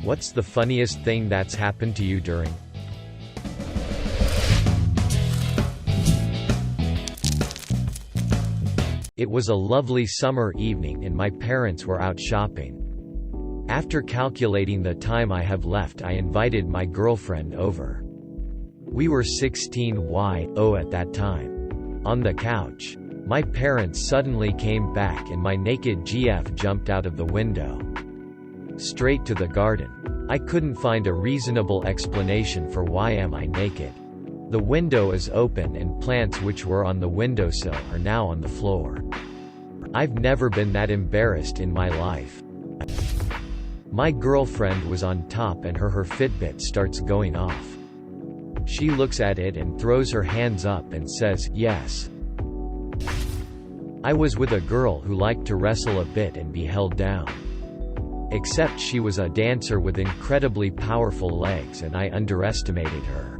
What's the funniest thing that's happened to you during? It was a lovely summer evening and my parents were out shopping. After calculating the time I have left, I invited my girlfriend over. We were 16 at that time. On the couch. My parents suddenly came back and my naked GF jumped out of the window. Straight to the garden. I couldn't find a reasonable explanation for why am I naked. The window is open and plants which were on the windowsill are now on the floor. I've never been that embarrassed in my life. My girlfriend was on top and her Fitbit starts going off. She looks at it and throws her hands up and says, "Yes." I was with a girl who liked to wrestle a bit and be held down. Except she was a dancer with incredibly powerful legs and I underestimated her.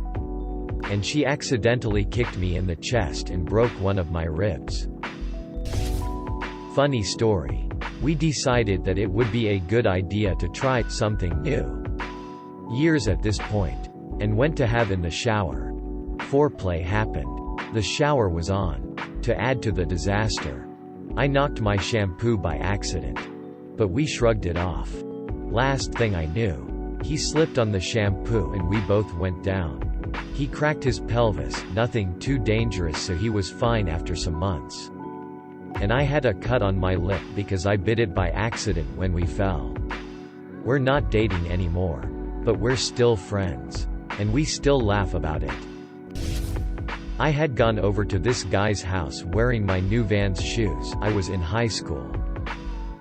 And she accidentally kicked me in the chest and broke one of my ribs. Funny story. We decided that it would be a good idea to try something new. Years at this point. And went to have in the shower. Foreplay happened. The shower was on. To add to the disaster, I knocked my shampoo by accident. But we shrugged it off. Last thing I knew, he slipped on the shampoo and we both went down. He cracked his pelvis, nothing too dangerous, so he was fine after some months. And I had a cut on my lip because I bit it by accident when we fell. We're not dating anymore. But we're still friends. And we still laugh about it. I had gone over to this guy's house wearing my new Vans shoes. I was in high school.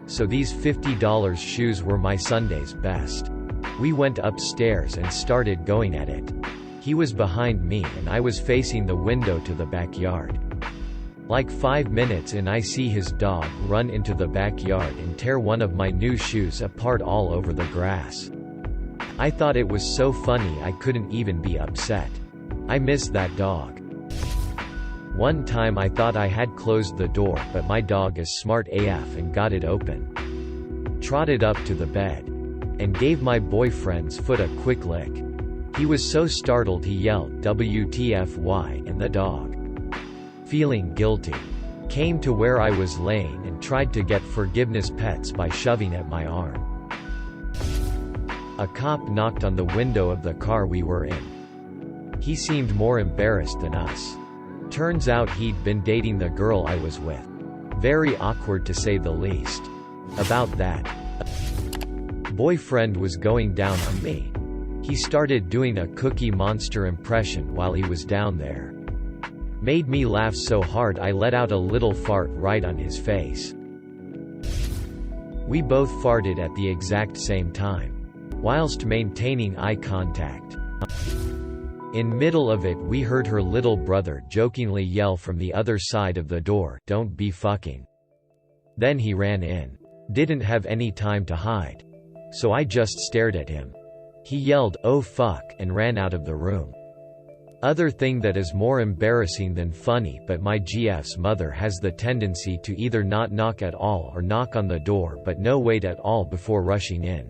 So these $50 shoes were my Sunday's best. We went upstairs and started going at it. He was behind me and I was facing the window to the backyard. Like 5 minutes in, I see his dog run into the backyard and tear one of my new shoes apart all over the grass. I thought it was so funny I couldn't even be upset. I miss that dog. One time I thought I had closed the door, but my dog is smart AF and got it open. Trotted up to the bed. And gave my boyfriend's foot a quick lick. He was so startled he yelled "WTFY" and the dog. Feeling guilty. Came to where I was laying and tried to get forgiveness pets by shoving at my arm. A cop knocked on the window of the car we were in. He seemed more embarrassed than us. Turns out he'd been dating the girl I was with. Very awkward to say the least. About that. Boyfriend was going down on me. He started doing a Cookie Monster impression while he was down there. Made me laugh so hard I let out a little fart right on his face. We both farted at the exact same time, whilst maintaining eye contact. In middle of it we heard her little brother jokingly yell from the other side of the door, "Don't be fucking." Then he ran in. Didn't have any time to hide. So I just stared at him. He yelled, "Oh fuck," and ran out of the room. Other thing that is more embarrassing than funny, but my GF's mother has the tendency to either not knock at all or knock on the door but no wait at all before rushing in.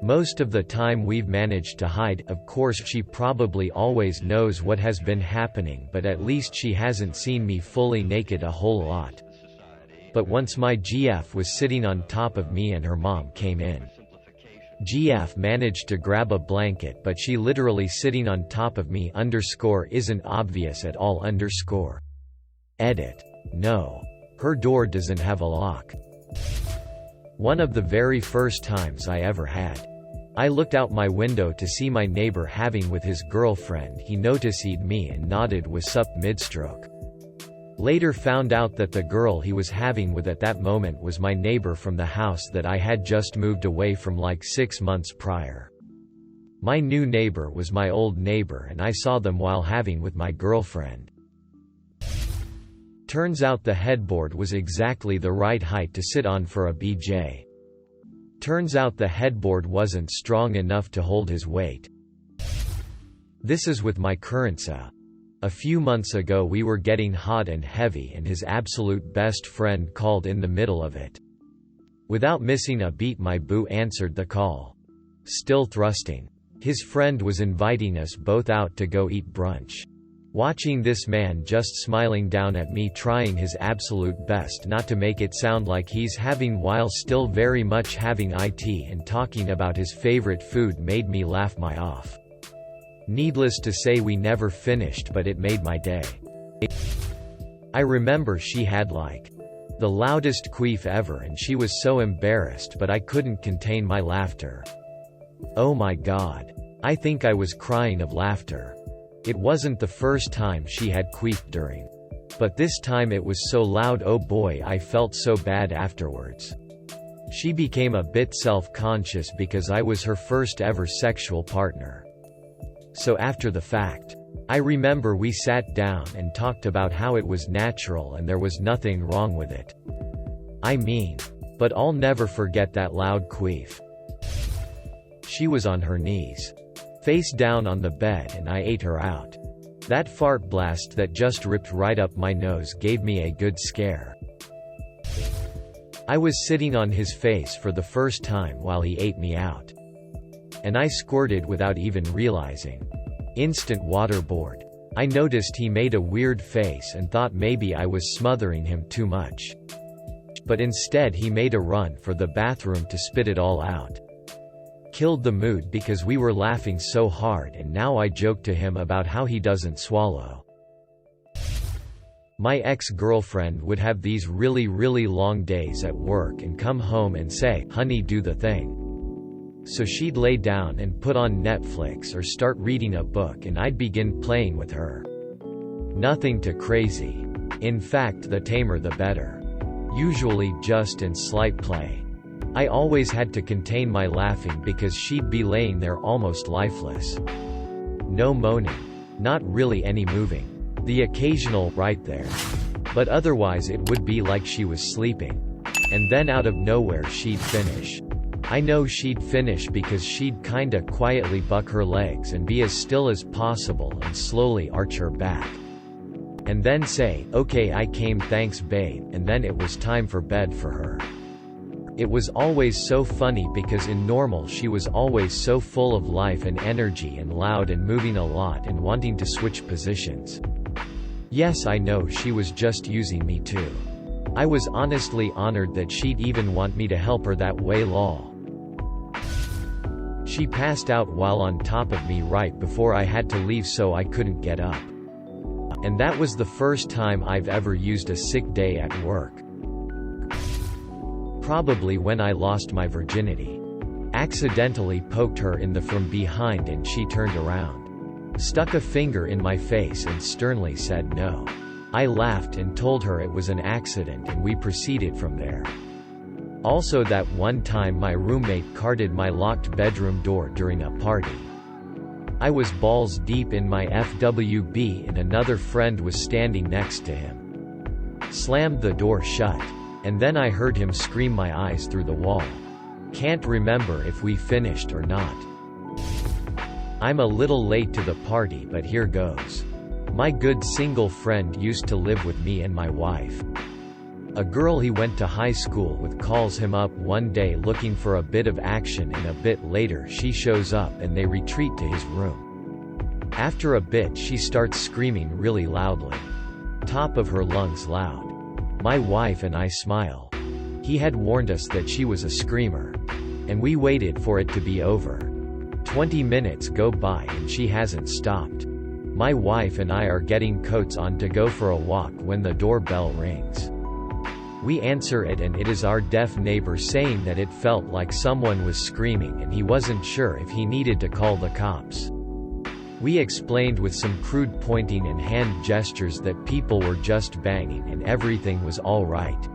Most of the time we've managed to hide. Of course she probably always knows what has been happening, but at least she hasn't seen me fully naked a whole lot. But once my GF was sitting on top of me and her mom came in. GF managed to grab a blanket, but she literally sitting on top of me isn't obvious at all . Edit. No. Her door doesn't have a lock. One of the very first times I ever had. I looked out my window to see my neighbor having with his girlfriend. He noticed me and nodded "What's up" mid-stroke. Later found out that the girl he was having with at that moment was my neighbor from the house that I had just moved away from like 6 months prior. My new neighbor was my old neighbor and I saw them while having with my girlfriend. Turns out the headboard was exactly the right height to sit on for a BJ. Turns out the headboard wasn't strong enough to hold his weight. This is with my current SA. A few months ago we were getting hot and heavy and his absolute best friend called in the middle of it. Without missing a beat my boo answered the call. Still thrusting. His friend was inviting us both out to go eat brunch. Watching this man just smiling down at me, trying his absolute best not to make it sound like he's having while still very much having it, and talking about his favorite food made me laugh my off. Needless to say, we never finished, but it made my day. I remember she had like the loudest queef ever, and she was so embarrassed, but I couldn't contain my laughter. Oh my god. I think I was crying of laughter. It wasn't the first time she had queefed during. But this time it was so loud, oh boy, I felt so bad afterwards. She became a bit self-conscious because I was her first ever sexual partner. So after the fact, I remember we sat down and talked about how it was natural and there was nothing wrong with it. I mean, but I'll never forget that loud queef. She was on her knees, face down on the bed, and I ate her out. That fart blast that just ripped right up my nose gave me a good scare. I was sitting on his face for the first time while he ate me out. And I squirted without even realizing. Instant waterboard. I noticed he made a weird face and thought maybe I was smothering him too much. But instead he made a run for the bathroom to spit it all out. Killed the mood because we were laughing so hard, and now I joke to him about how he doesn't swallow. My ex-girlfriend would have these really long days at work and come home and say, "Honey, do the thing." So she'd lay down and put on Netflix or start reading a book, and I'd begin playing with her. Nothing too crazy. In fact, the tamer the better. Usually just in slight play. I always had to contain my laughing because she'd be laying there almost lifeless. No moaning. Not really any moving. The occasional right there. But otherwise it would be like she was sleeping. And then out of nowhere she'd finish. I know she'd finish because she'd kinda quietly buck her legs and be as still as possible and slowly arch her back. And then say, "Okay, I came, thanks babe," and then it was time for bed for her. It was always so funny because in normal she was always so full of life and energy and loud and moving a lot and wanting to switch positions. Yes, I know she was just using me too. I was honestly honored that she'd even want me to help her that way, lol. She passed out while on top of me right before I had to leave, so I couldn't get up. And that was the first time I've ever used a sick day at work. Probably when I lost my virginity. Accidentally poked her in the from behind and she turned around. Stuck a finger in my face and sternly said no. I laughed and told her it was an accident, and we proceeded from there. Also, that one time my roommate carded my locked bedroom door during a party. I was balls deep in my FWB and another friend was standing next to him. Slammed the door shut. And then I heard him scream my eyes through the wall. Can't remember if we finished or not. I'm a little late to the party, but here goes. My good single friend used to live with me and my wife. A girl he went to high school with calls him up one day looking for a bit of action, and a bit later she shows up and they retreat to his room. After a bit she starts screaming really loudly. Top of her lungs loud. My wife and I smile. He had warned us that she was a screamer. And we waited for it to be over. 20 minutes go by and she hasn't stopped. My wife and I are getting coats on to go for a walk when the doorbell rings. We answer it, and it is our deaf neighbor saying that it felt like someone was screaming and he wasn't sure if he needed to call the cops. We explained with some crude pointing and hand gestures that people were just banging and everything was all right.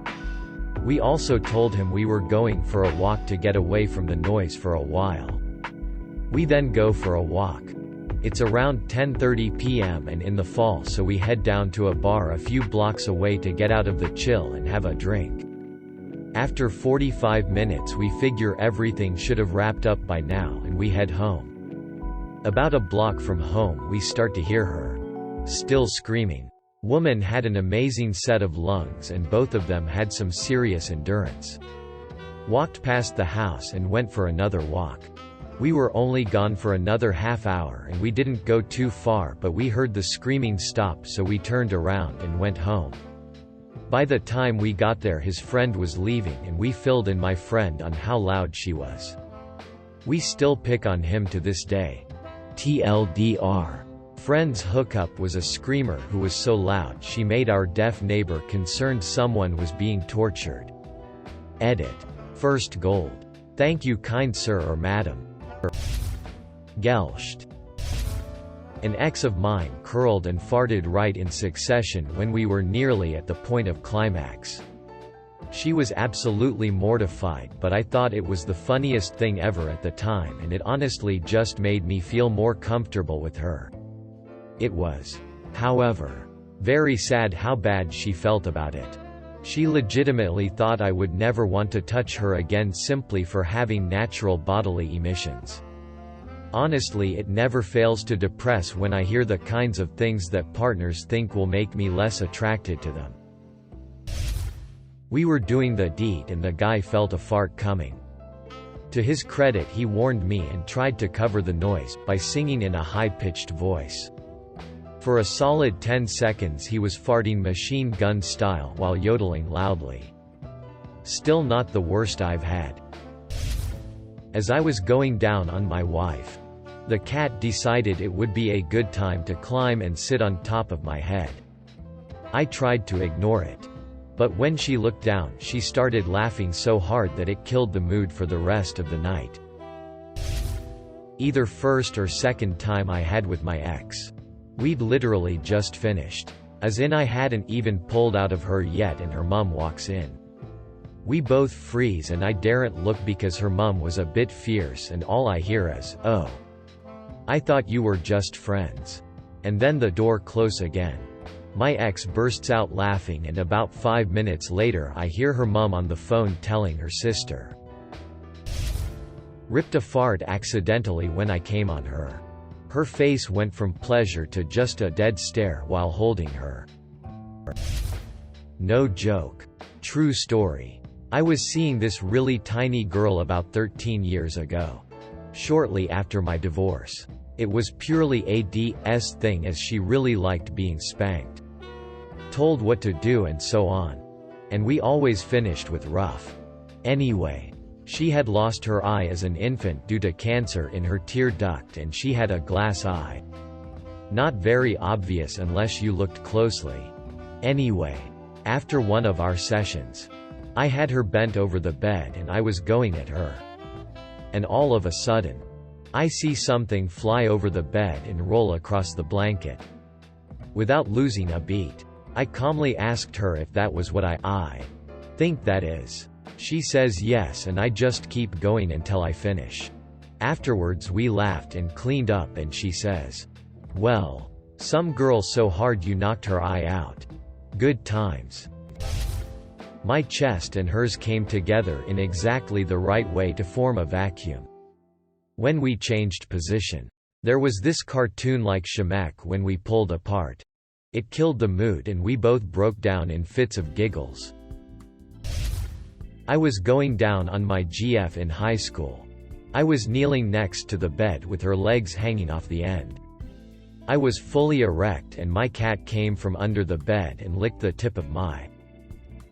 We also told him we were going for a walk to get away from the noise for a while. We then go for a walk. It's around 10:30 p.m. and in the fall, so we head down to a bar a few blocks away to get out of the chill and have a drink. After 45 minutes we figure everything should have wrapped up by now and we head home. About a block from home we start to hear her. Still screaming. Woman had an amazing set of lungs and both of them had some serious endurance. Walked past the house and went for another walk. We were only gone for another half hour and we didn't go too far, but we heard the screaming stop, so we turned around and went home. By the time we got there, his friend was leaving and we filled in my friend on how loud she was. We still pick on him to this day. TLDR. Friend's hookup was a screamer who was so loud she made our deaf neighbor concerned someone was being tortured. Edit. First gold. Thank you, kind sir or madam. Gelsht. An ex of mine curled and farted right in succession when we were nearly at the point of climax. She was absolutely mortified, but I thought it was the funniest thing ever at the time, and it honestly just made me feel more comfortable with her. It was, however, very sad how bad she felt about it. She legitimately thought I would never want to touch her again simply for having natural bodily emissions. Honestly, it never fails to depress when I hear the kinds of things that partners think will make me less attracted to them. We were doing the deed and the guy felt a fart coming. To his credit, he warned me and tried to cover the noise by singing in a high-pitched voice. For a solid 10 seconds he was farting machine gun style while yodeling loudly. Still not the worst I've had. As I was going down on my wife, the cat decided it would be a good time to climb and sit on top of my head. I tried to ignore it. But when she looked down, she started laughing so hard that it killed the mood for the rest of the night. Either first or second time I had with my ex. We'd literally just finished. As in I hadn't even pulled out of her yet and her mum walks in. We both freeze and I daren't look because her mum was a bit fierce and all I hear is, "Oh. I thought you were just friends." And then the door close again. My ex bursts out laughing and about 5 minutes later I hear her mum on the phone telling her sister. Ripped a fart accidentally when I came on her. Her face went from pleasure to just a dead stare while holding her. No joke. True story. I was seeing this really tiny girl about 13 years ago. Shortly after my divorce. It was purely a DS thing as she really liked being spanked. Told what to do and so on. And we always finished with rough. Anyway. She had lost her eye as an infant due to cancer in her tear duct and she had a glass eye. Not very obvious unless you looked closely. Anyway. After one of our sessions. I had her bent over the bed and I was going at her. And all of a sudden. I see something fly over the bed and roll across the blanket. Without losing a beat. I calmly asked her if that was what I think that is. She says yes and I just keep going until I finish. Afterwards we laughed and cleaned up and she says, "Well, some girl so hard you knocked her eye out. Good times." My chest and hers came together in exactly the right way to form a vacuum. When we changed position, there was this cartoon-like shemak when we pulled apart. It killed the mood and we both broke down in fits of giggles. I was going down on my GF in high school. I was kneeling next to the bed with her legs hanging off the end. I was fully erect and my cat came from under the bed and licked the tip of my.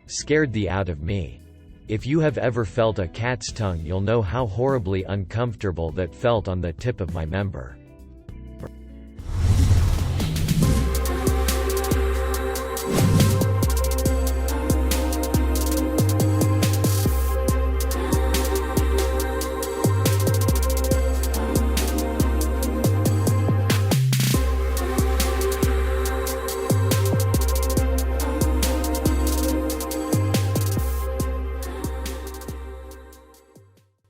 Scared the out of me. If you have ever felt a cat's tongue, you'll know how horribly uncomfortable that felt on the tip of my member.